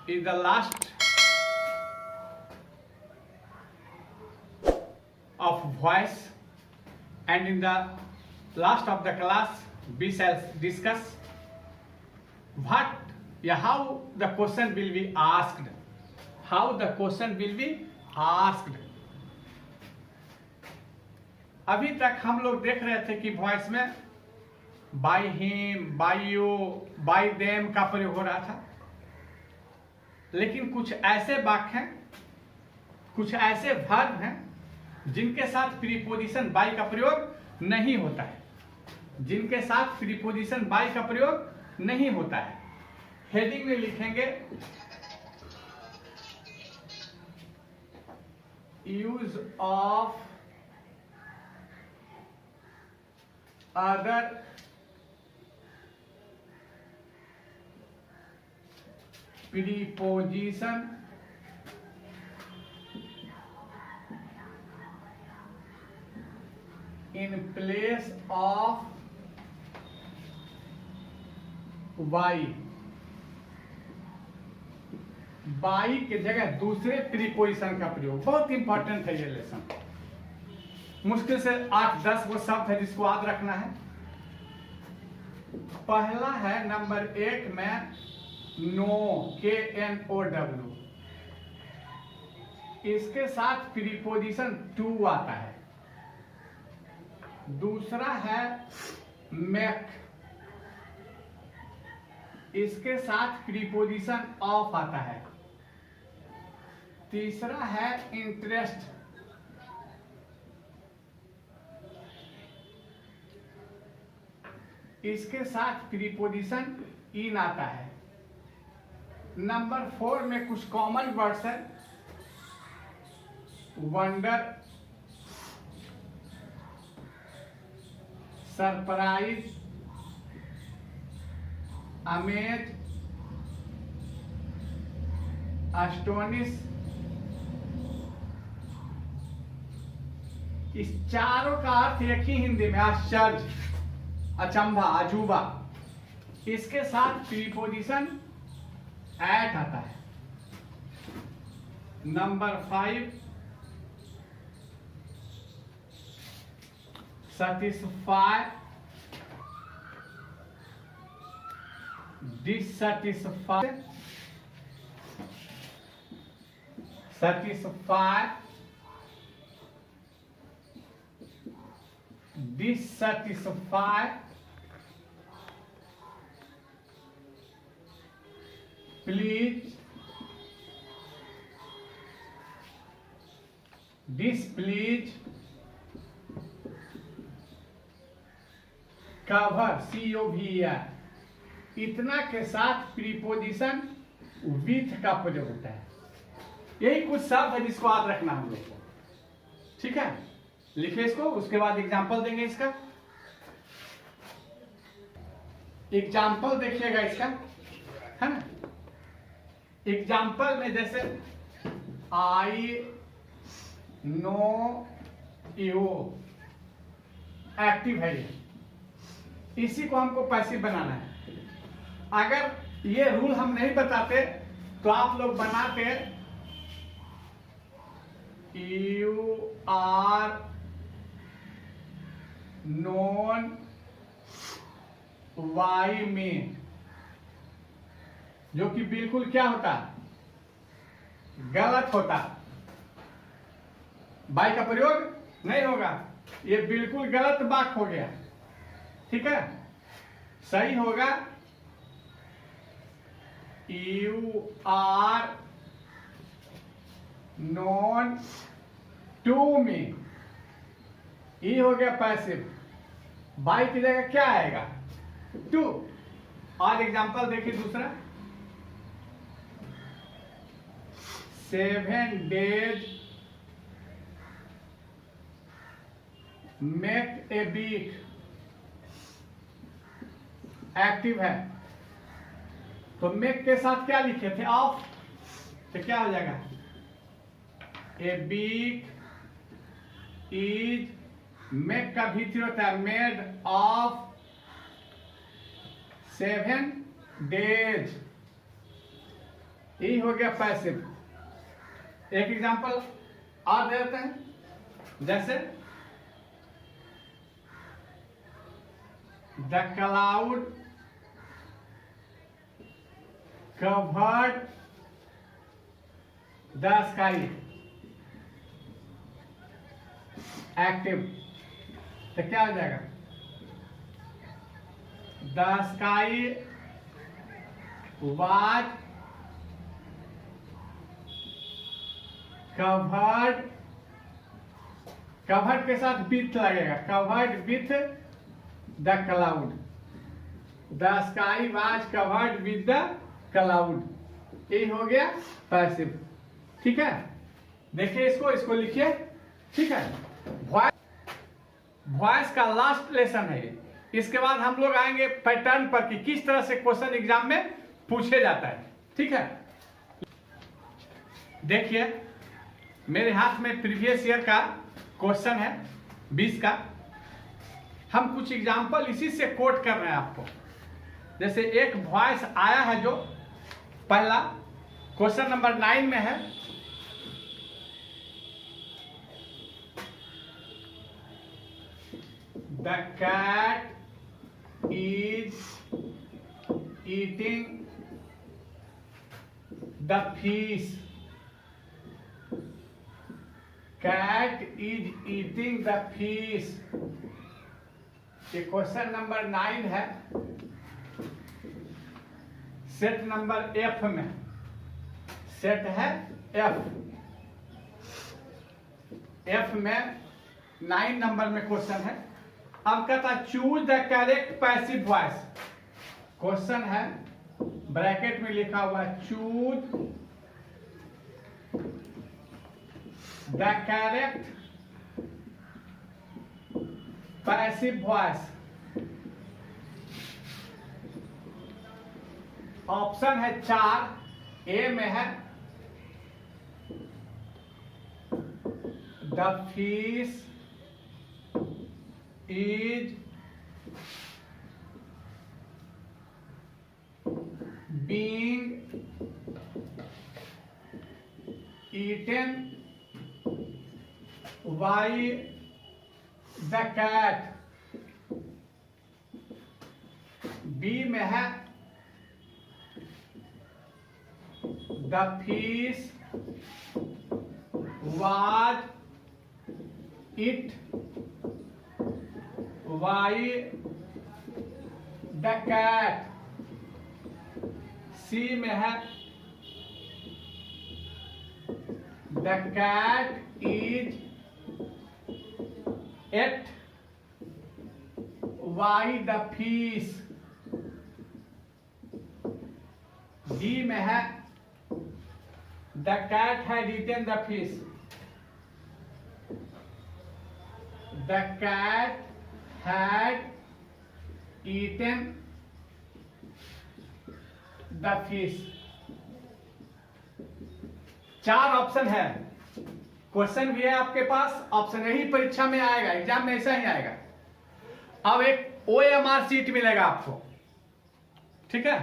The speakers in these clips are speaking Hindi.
is the last of voice, and in the last of the class we shall discuss what how the question will be asked, how the question will be asked. अभी तक हम लोग देख रहे थे कि वॉइस में by him, by you, by them का प्रयोग हो रहा था, लेकिन कुछ ऐसे वाक्य हैं, कुछ ऐसे वर्ब हैं जिनके साथ प्रीपोजिशन बाय का प्रयोग नहीं होता है, जिनके साथ प्रीपोजिशन बाय का प्रयोग नहीं होता है। हेडिंग में लिखेंगे use of other preposition in place of y, by के जगह दूसरे प्रीपोजिशन का प्रयोग। बहुत इंपॉर्टेंट है ये लेसन, मुश्किल से 8-10 वो शब्द है जिसको याद रखना है। पहला है नंबर 1 में नो, KNOW, इसके साथ प्रीपोजिशन टू आता है। दूसरा है मेक, इसके साथ प्रीपोजिशन ऑफ आता है। तीसरा है इंटरेस्ट, इसके साथ प्रीपोजिशन इन आता है। नंबर 4 में कुछ कॉमन वर्ड्स है, वंडर, सरप्राइज, अमेज, एस्टोनिश। इस चारों का अर्थ एक ही हिंदी में आश्चर्य, अचंभा, अजूबा। इसके साथ प्रीपोजिशन एट आता है। Number 5 satisfy, dissatisfy, satisfy, dissatisfy, please, displease, cover, COVER, इतना के साथ प्रीपोजिशन विथ का प्रयोग होता है। यही कुछ शब्द है जिसको याद रखना हम लोग को, ठीक है। लिखिए इसको, उसके बाद एग्जाम्पल देंगे इसका। एग्जाम्पल देखिएगा इसका, है ना। एग्जाम्पल में जैसे आई नो यू, एक्टिव है ये, इसी को हमको पैसिव बनाना है। अगर ये रूल हम नहीं बताते तो आप लोग बनाते यू आर नोन वाई में, जो कि बिल्कुल क्या होता, गलत होता। बाई का प्रयोग नहीं होगा, ये बिल्कुल गलत वाक्य हो गया, ठीक है। सही होगा you are known to me, ये हो गया पैसिव। बाई की जगह क्या आएगा, टू। और एग्जांपल देखिए दूसरा, 7 days make a week, active है, तो मेक के साथ क्या लिखे थे, ऑफ, तो क्या हो जाएगा, ए वीक इज, मेक का भीतर होता है मेड ऑफ 7 days, ये हो गया पैसिव। एक एग्जांपल और दे देते हैं, जैसे the cloud covered the sky. Active, तो क्या हो जाएगा? The sky was covered, covered के साथ विथ लगेगा, covered with the cloud. The sky was covered with the cloud. ये हो गया पैसिव। ठीक है, देखिए इसको लिखिए। ठीक है, वॉइस का लास्ट लेसन है ये। इसके बाद हम लोग आएंगे पैटर्न पर कि किस तरह से क्वेश्चन एग्जाम में पूछे जाता है। ठीक है, देखिए मेरे हाथ में प्रीवियस ईयर का क्वेश्चन है 20 का। हम कुछ एग्जाम्पल इसी से कोट कर रहे हैं आपको। जैसे एक वॉइस आया है जो पहला क्वेश्चन नंबर 9 में है, the cat is eating the fish. Cat is eating the fish. ये क्वेश्चन नंबर 9 है, सेट नंबर F में। सेट है F में 9 नंबर में क्वेश्चन है। अब कहता है choose the correct passive voice. Question है, ब्रैकेट में लिखा हुआ है choose the correct passive voice. Option है 4। ए में है the fish is being eaten by the cat. B में है the fish was eaten by the cat. C में है the cat is ate by the fish. D में है the cat had eaten the fish. The cat had eaten the fish. 4 option है। क्वेश्चन भी है आपके पास, ऑप्शन यही परीक्षा में आएगा, एग्जाम में ऐसा ही आएगा। अब एक OMR सीट मिलेगा आपको। ठीक है,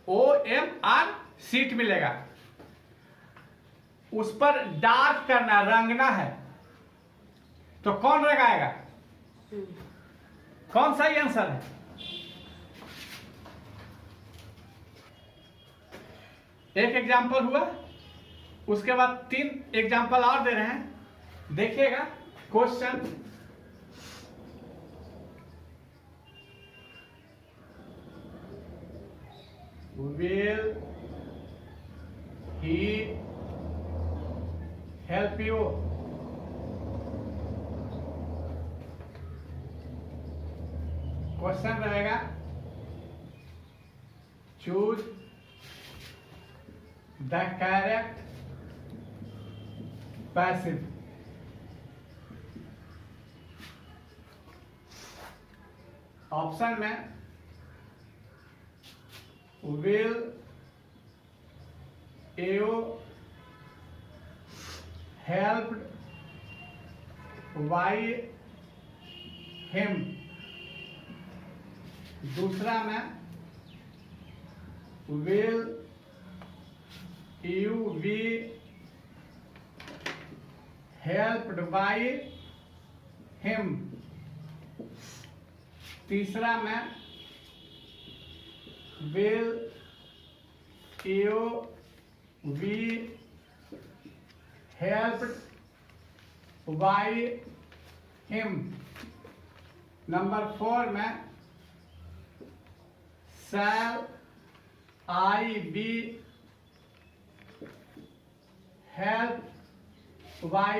OMR सीट मिलेगा, उस पर डार्क करना, रंगना है। तो कौन रंगाएगा? कौन सा ही आंसर है? एक एग्जाम्पल हुआ, उसके बाद 3 एग्जाम्पल और दे रहे हैं। देखिएगा question, will he help you? Question रहेगा choose the correct passive. Option में will you help by him। दूसरा में will you be helped by him. तीसरा में will you be helped by him. Number 4 में shall I be helped by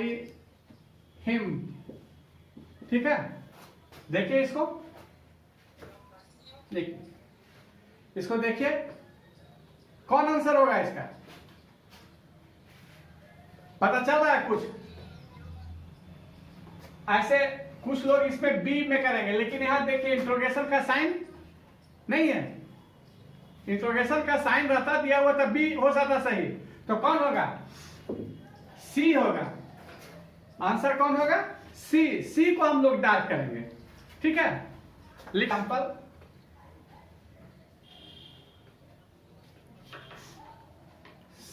him। ठीक है, देखिए इसको, देखिए इसको, देखिए कौन आंसर होगा इसका, पता चल रहा है कुछ? ऐसे कुछ लोग इसमें बी में करेंगे, लेकिन यहां देखिए इंट्रोगेशन का साइन नहीं है। इंट्रोगेशन का साइन रहता दिया हुआ तो बी हो जाता सही, तो कौन होगा? सी होगा। आंसर कौन होगा? सी। सी को हम लोग डार्क करेंगे। ठीक है, example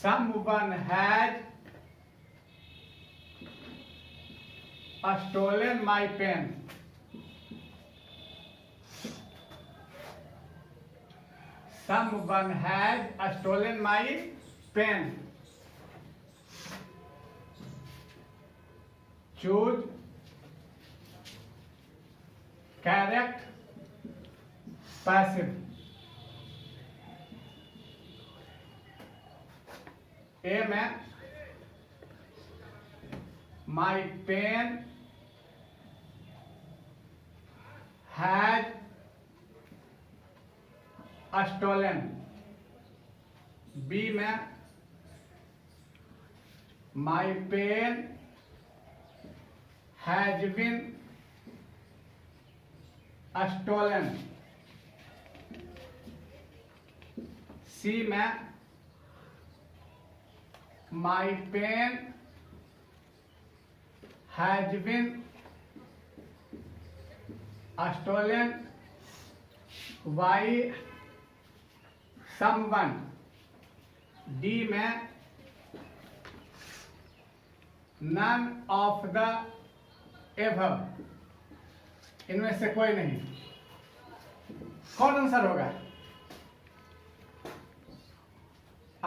someone had stolen my pen। Someone had stolen my pen। Choose correct passive। A में my pen had stolen। B में my pen has been stolen। C में my pen has been stolen by someone। D में none of the above। इनमें से कोई नहीं। कौन आंसर होगा?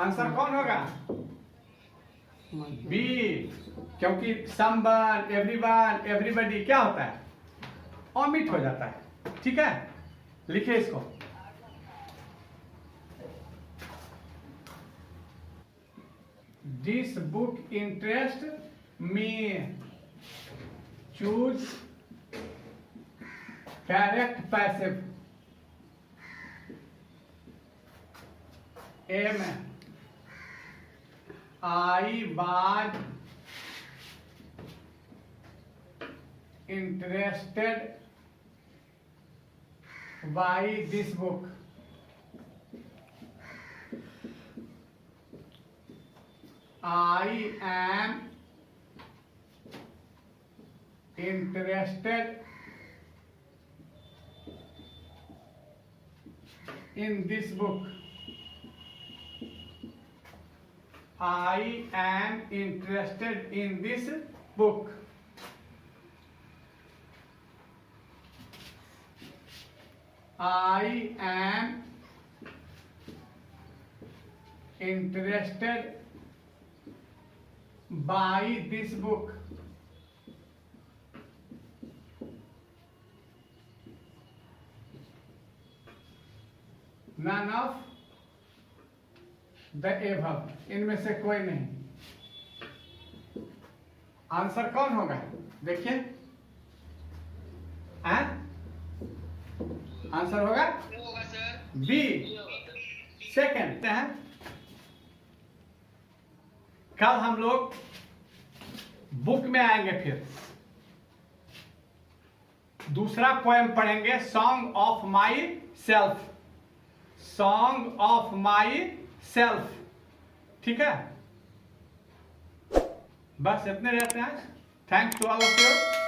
आंसर कौन होगा? बी, क्योंकि समवन, एवरीवन, एवरीबॉडी क्या होता है? ओमिट हो जाता है। ठीक है, लिखिए इसको। This book interest me. Choose correct passive. A में I was interested by this book। I am interested in this book। I am interested in this book। I am interested by this book। None of the above। इनमें से कोई नहीं। आंसर कौन होगा? देखिए, आंसर होगा बी, सेकंड है। कल हम लोग बुक में आएंगे, फिर दूसरा पोएम पढ़ेंगे, song of myself. Song of myself. ठीक है, बस इतने रहते हैं। Thanks to all of you.